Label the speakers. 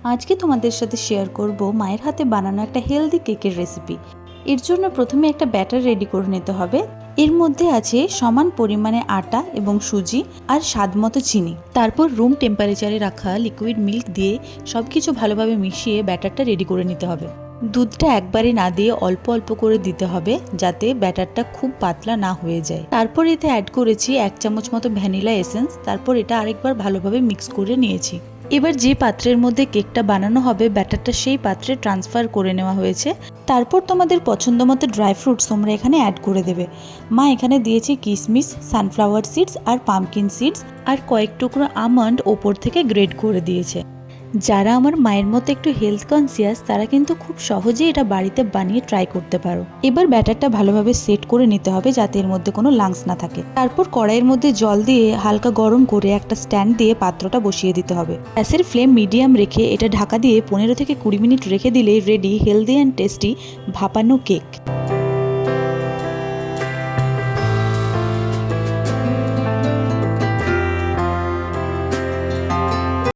Speaker 1: আজকে তোমাদের সাথে শেয়ার করব মায়ের হাতে বানানো একটা হেলদি কেকের রেসিপি। এর জন্য প্রথমে একটা ব্যাটার রেডি করে নিতে হবে। এর মধ্যে আছে সমান পরিমাণে আটা এবং সুজি আর স্বাদমতো চিনি। তারপর রুম টেম্পারেচারে রাখা লিকুইড মিল্ক দিয়ে সবকিছু ভালোভাবে মিশিয়ে ব্যাটারটা রেডি করে নিতে হবে। দুধটা একবারে না দিয়ে অল্প অল্প করে দিতে হবে, যাতে ব্যাটারটা খুব পাতলা না হয়ে যায়। তারপর এতে অ্যাড করেছি 1 চামচ মতো ভ্যানিলা এসেন্স। তারপর এটা আরেকবার ভালোভাবে মিক্স করে নিয়েছি। এবার যে পাত্রের মধ্যে কেকটা বানানো হবে ব্যাটারটা সেই পাত্রে ট্রান্সফার করে নেওয়া হয়েছে। তারপর তোমাদের পছন্দ মতো ড্রাই ফ্রুটস তোমরা এখানে অ্যাড করে দেবে। মা এখানে দিয়েছে কিশমিশ, সানফ্লাওয়ার সিডস আর পামকিন সিডস, আর কয়েক টুকরো আমন্ড ওপর থেকে গ্রেড করে দিয়েছে। যারা আমার মায়ের মতো একটু হেলথ কনসিয়াস তারা কিন্তু খুব সহজেই এটা বাড়িতে বানিয়ে ট্রাই করতে পারো। এবার ব্যাটারটা ভালোভাবে সেট করে নিতে হবে যাতে এর মধ্যে কোনো লাংস না থাকে। তারপর কড়াইয়ের মধ্যে জল দিয়ে হালকা গরম করে একটা স্ট্যান্ড দিয়ে পাত্রটা বসিয়ে দিতে হবে। গ্যাসের ফ্লেম মিডিয়াম রেখে এটা ঢাকা দিয়ে 15 থেকে 20 মিনিট রেখে দিলেই রেডি হেলদি অ্যান্ড টেস্টি ভাপানো কেক।